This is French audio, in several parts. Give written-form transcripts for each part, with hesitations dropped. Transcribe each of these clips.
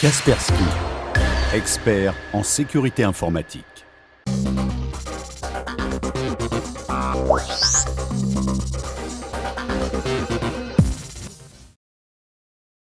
Kaspersky, expert en sécurité informatique.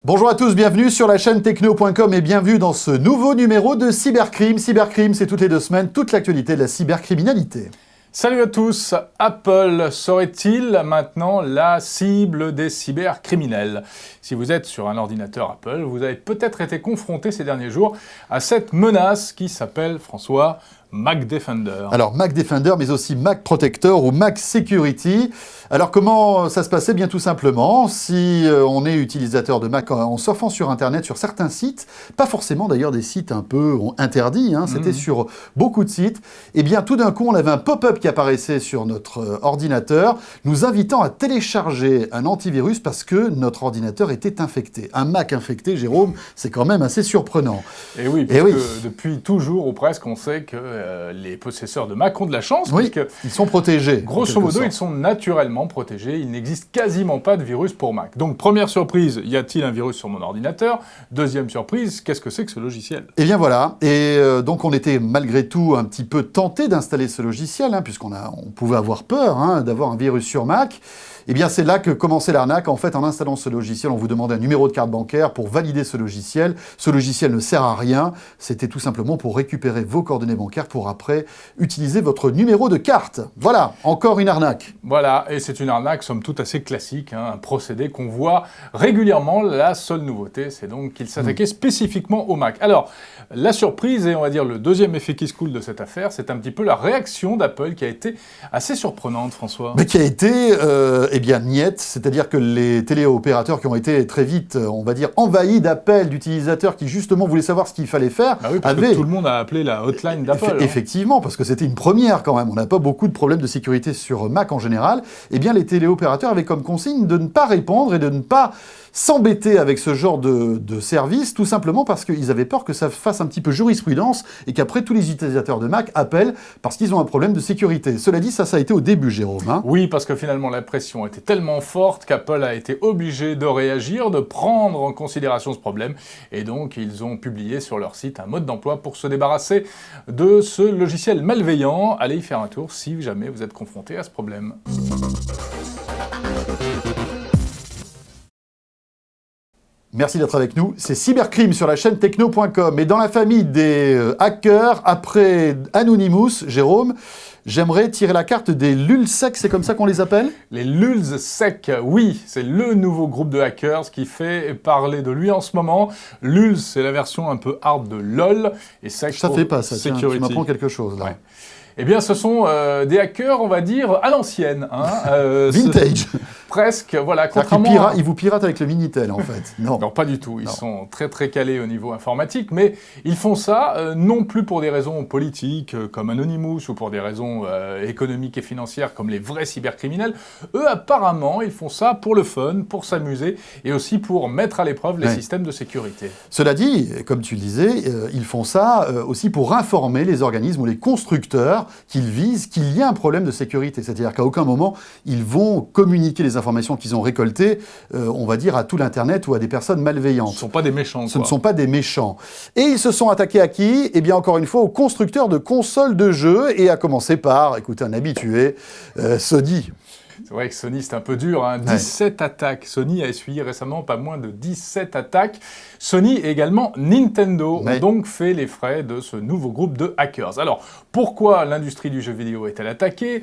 Bonjour à tous, bienvenue sur la chaîne techno.com et bienvenue dans ce nouveau numéro de Cybercrime. Cybercrime, c'est toutes les 2 semaines, toute l'actualité de la cybercriminalité. Salut à tous, Apple serait-il maintenant la cible des cybercriminels? Si vous êtes sur un ordinateur Apple, vous avez peut-être été confronté ces derniers jours à cette menace qui s'appelle, François, Mac Defender. Alors Mac Defender, mais aussi Mac Protector ou Mac Security. Alors comment ça se passait? Bien tout simplement, si on est utilisateur de Mac en surfant sur Internet, sur certains sites, pas forcément d'ailleurs des sites un peu interdits, c'était sur beaucoup de sites, et bien tout d'un coup on avait un pop-up qui apparaissait sur notre ordinateur, nous invitant à télécharger un antivirus parce que notre ordinateur était infecté. Un Mac infecté, Jérôme, c'est quand même assez surprenant. Et oui, parce que depuis toujours ou presque, on sait que les possesseurs de Mac ont de la chance, ils sont protégés. Grosso modo, ils sont naturellement protégés. Il n'existe quasiment pas de virus pour Mac. Donc, première surprise, y a-t-il un virus sur mon ordinateur? Deuxième surprise, qu'est-ce que c'est que ce logiciel? Eh bien voilà, et donc on était malgré tout un petit peu tenté d'installer ce logiciel, puisqu'on pouvait avoir peur d'avoir un virus sur Mac. Eh bien, c'est là que commençait l'arnaque. En fait, en installant ce logiciel, on vous demandait un numéro de carte bancaire pour valider ce logiciel. Ce logiciel ne sert à rien. C'était tout simplement pour récupérer vos coordonnées bancaires pour après utiliser votre numéro de carte. Voilà, encore une arnaque. Voilà, et c'est une arnaque, somme toute, assez classique, un procédé qu'on voit régulièrement. La seule nouveauté, c'est donc qu'il s'attaquait spécifiquement au Mac. Alors, la surprise, et on va dire le deuxième effet qui se coule de cette affaire, c'est un petit peu la réaction d'Apple qui a été assez surprenante, François. Mais qui a été... eh bien, niette, c'est-à-dire que les téléopérateurs qui ont été très vite, on va dire, envahis d'appels d'utilisateurs qui justement voulaient savoir ce qu'il fallait faire, oui, parce que tout le monde a appelé la hotline d'Apple. Effectivement, parce que c'était une première quand même. On n'a pas beaucoup de problèmes de sécurité sur Mac en général. Eh bien, les téléopérateurs avaient comme consigne de ne pas répondre et de ne pas s'embêter avec ce genre de service, tout simplement parce qu'ils avaient peur que ça fasse un petit peu jurisprudence et qu'après, tous les utilisateurs de Mac appellent parce qu'ils ont un problème de sécurité. Cela dit, ça a été au début, Jérôme. Oui, parce que finalement, la pression était tellement forte qu'Apple a été obligé de réagir, de prendre en considération ce problème. Et donc, ils ont publié sur leur site un mode d'emploi pour se débarrasser de ce logiciel malveillant. Allez y faire un tour si jamais vous êtes confronté à ce problème. Merci d'être avec nous. C'est Cybercrime sur la chaîne techno.com. Et dans la famille des hackers, après Anonymous, Jérôme, j'aimerais tirer la carte des lulzsec, c'est comme ça qu'on les appelle? Les lulzsec, oui, c'est le nouveau groupe de hackers qui fait parler de lui en ce moment. Lulz, c'est la version un peu hard de LOL. Et sec, ça fait pas ça, tiens, tu m'apprends quelque chose là. Ouais. Eh bien, ce sont des hackers, on va dire, à l'ancienne. Vintage. Presque, voilà. Contrairement ils vous piratent avec le Minitel, en fait. Non, pas du tout. Ils sont très, très calés au niveau informatique, mais ils font ça non plus pour des raisons politiques, comme Anonymous, ou pour des raisons économiques et financières, comme les vrais cybercriminels. Eux, apparemment, ils font ça pour le fun, pour s'amuser, et aussi pour mettre à l'épreuve les systèmes de sécurité. Cela dit, comme tu le disais, ils font ça aussi pour informer les organismes ou les constructeurs qu'ils visent qu'il y a un problème de sécurité. C'est-à-dire qu'à aucun moment, ils vont communiquer les informations qu'ils ont récoltées, on va dire, à tout l'Internet ou à des personnes malveillantes. Ce ne sont pas des méchants, Ce ne sont pas des méchants. Et ils se sont attaqués à qui? Eh bien, encore une fois, aux constructeurs de consoles de jeux, et à commencer par, écoutez, un habitué, Sony. C'est vrai que Sony, c'est un peu dur. 17 attaques. Sony a essuyé récemment pas moins de 17 attaques. Sony et également Nintendo ont donc fait les frais de ce nouveau groupe de hackers. Alors, pourquoi l'industrie du jeu vidéo est-elle attaquée?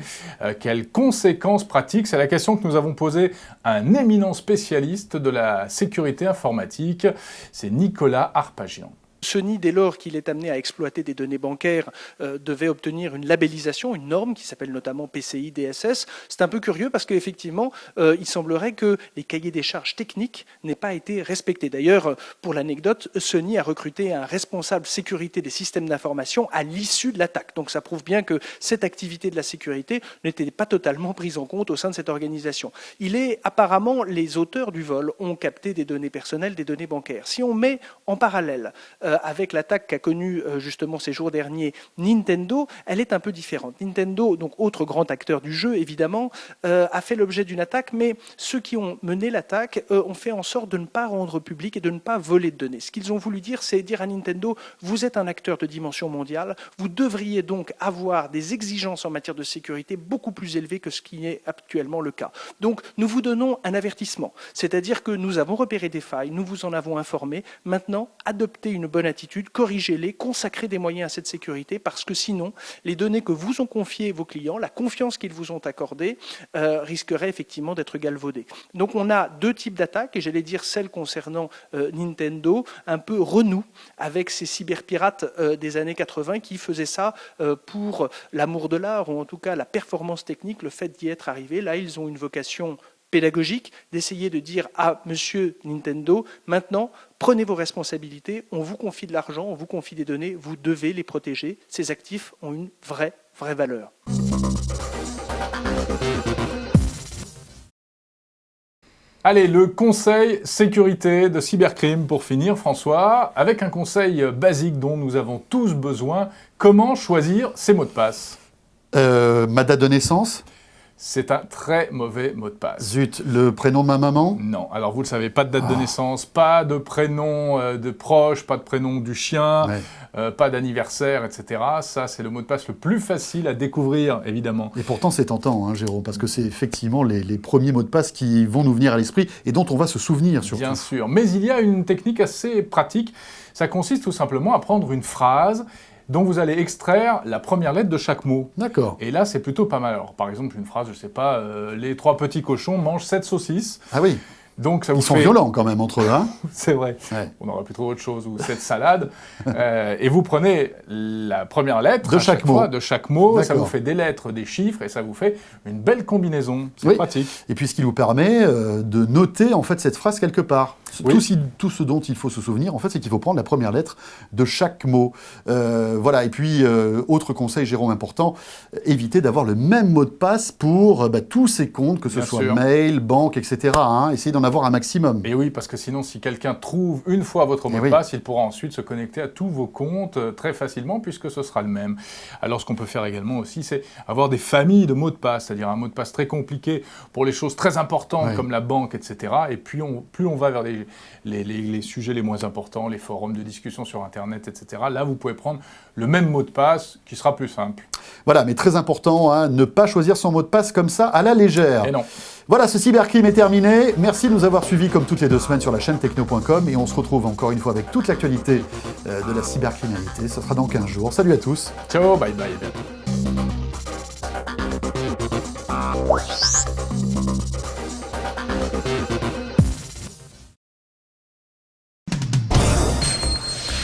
Quelles conséquences pratiques? C'est la question que nous avons posée à un éminent spécialiste de la sécurité informatique. C'est Nicolas Arpagian. Sony, dès lors qu'il est amené à exploiter des données bancaires, devait obtenir une labellisation, une norme qui s'appelle notamment PCI DSS. C'est un peu curieux parce qu'effectivement, il semblerait que les cahiers des charges techniques n'aient pas été respectés. D'ailleurs, pour l'anecdote, Sony a recruté un responsable sécurité des systèmes d'information à l'issue de l'attaque. Donc ça prouve bien que cette activité de la sécurité n'était pas totalement prise en compte au sein de cette organisation. Apparemment, les auteurs du vol ont capté des données personnelles, des données bancaires. Si on met en parallèle avec l'attaque qu'a connue justement ces jours derniers Nintendo, elle est un peu différente. Nintendo, donc autre grand acteur du jeu évidemment, a fait l'objet d'une attaque, mais ceux qui ont mené l'attaque ont fait en sorte de ne pas rendre public et de ne pas voler de données. Ce qu'ils ont voulu dire, c'est dire à Nintendo, vous êtes un acteur de dimension mondiale, vous devriez donc avoir des exigences en matière de sécurité beaucoup plus élevées que ce qui est actuellement le cas. Donc nous vous donnons un avertissement, c'est-à-dire que nous avons repéré des failles, nous vous en avons informé, maintenant adoptez une bonne attitude, corrigez-les, consacrez des moyens à cette sécurité, parce que sinon, les données que vous ont confiées vos clients, la confiance qu'ils vous ont accordée, risquerait effectivement d'être galvaudée. Donc on a deux types d'attaques, et j'allais dire celle concernant Nintendo, un peu renoue avec ces cyberpirates des années 80 qui faisaient ça pour l'amour de l'art, ou en tout cas la performance technique, le fait d'y être arrivé. Là, ils ont une vocation pédagogique, d'essayer de dire à monsieur Nintendo, maintenant, prenez vos responsabilités, on vous confie de l'argent, on vous confie des données, vous devez les protéger. Ces actifs ont une vraie valeur. Allez, le conseil sécurité de Cybercrime pour finir, François, avec un conseil basique dont nous avons tous besoin. Comment choisir ses mots de passe ? Ma date de naissance ? C'est un très mauvais mot de passe. Zut, le prénom de ma maman ? Non, alors vous le savez, pas de date de naissance, pas de prénom de proche, pas de prénom du chien, pas d'anniversaire, etc. Ça, c'est le mot de passe le plus facile à découvrir, évidemment. Et pourtant, c'est tentant, hein, Jérôme, parce que c'est effectivement les premiers mots de passe qui vont nous venir à l'esprit et dont on va se souvenir surtout. Bien sûr, mais il y a une technique assez pratique. Ça consiste tout simplement à prendre une phrase dont vous allez extraire la première lettre de chaque mot. D'accord. Et là, c'est plutôt pas mal. Alors, par exemple, une phrase, je sais pas, les 3 petits cochons mangent 7 saucisses. Ah oui. Donc, ça vous Ils sont fait... violents quand même entre eux, hein. C'est vrai. Ouais. On aurait pu trouver autre chose, ou 7 salades. Et vous prenez la première lettre de chaque mot. De chaque mot. Ça D'accord. vous fait des lettres, des chiffres, et ça vous fait une belle combinaison. C'est Oui. pratique. Et puis ce qui nous permet de noter en fait cette phrase quelque part. Oui. Tout ce dont il faut se souvenir, en fait, c'est qu'il faut prendre la première lettre de chaque mot. Voilà. Et puis, autre conseil, Jérôme, important, éviter d'avoir le même mot de passe pour tous ces comptes, que ce Bien soit sûr. mail, banque, etc. Hein. Essayez d'en avoir un maximum. Et oui, parce que sinon, si quelqu'un trouve une fois votre mot de passe, il pourra ensuite se connecter à tous vos comptes très facilement, puisque ce sera le même. Alors, ce qu'on peut faire également aussi, c'est avoir des familles de mots de passe, c'est-à-dire un mot de passe très compliqué pour les choses très importantes comme la banque, etc. Et puis, plus on va vers les sujets les moins importants, les forums de discussion sur Internet, etc. Là, vous pouvez prendre le même mot de passe qui sera plus simple. Voilà, mais très important, hein, ne pas choisir son mot de passe comme ça à la légère. Et non. Voilà, ce Cybercrime est terminé. Merci de nous avoir suivis comme toutes les 2 semaines sur la chaîne techno.com et on se retrouve encore une fois avec toute l'actualité de la cybercriminalité. Ce sera dans 15 jours. Salut à tous. Ciao, bye bye, à bientôt.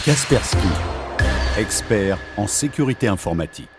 Kaspersky, expert en sécurité informatique.